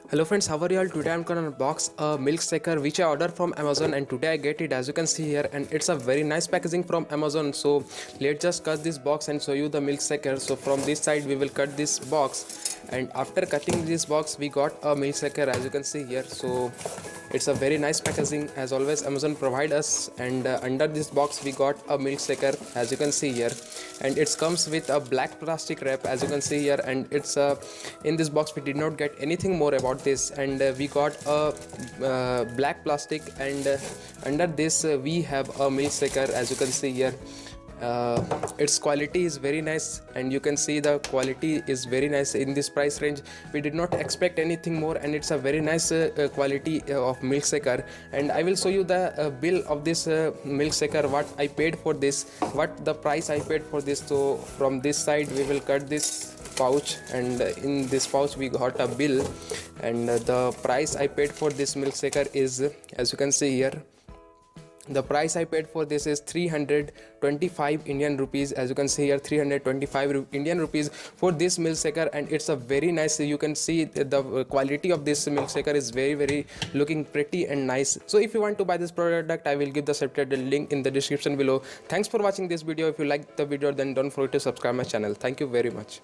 Hello friends, how are you all? Today I'm gonna unbox a milk shaker which I ordered from Amazon, and today I get it as you can see here, and it's a very nice packaging from Amazon. So let's just cut this box and show you the milk shaker. So from this side we will cut this box, and after cutting this box we got a milk shaker as you can see here. So it's a very nice packaging as always Amazon provide us, and under this box we got a milk shaker as you can see here, and it comes with a black plastic wrap as you can see here, and it's in this box we did not get anything more about this, and we got a black plastic, and under this we have a milk shaker as you can see here. Its quality is very nice, and you can see the quality is very nice. In this price range we did not expect anything more, and it's a very nice quality of milk shaker. And I will show you the bill of this milk shaker, what I paid for this, what the price I paid for this. So from this side we will cut this pouch, and in this pouch we got a bill, and the price I paid for this milk shaker is, as you can see here, the price I paid for this is 325 Indian rupees. As you can see here, 325 Indian rupees for this milk shaker, and it's a very nice, you can see the quality of this milk shaker is very looking pretty and nice. So if you want to buy this product, I will give the subtitle link in the description below. Thanks for watching this video. If you like the video, then don't forget to subscribe my channel. Thank you very much.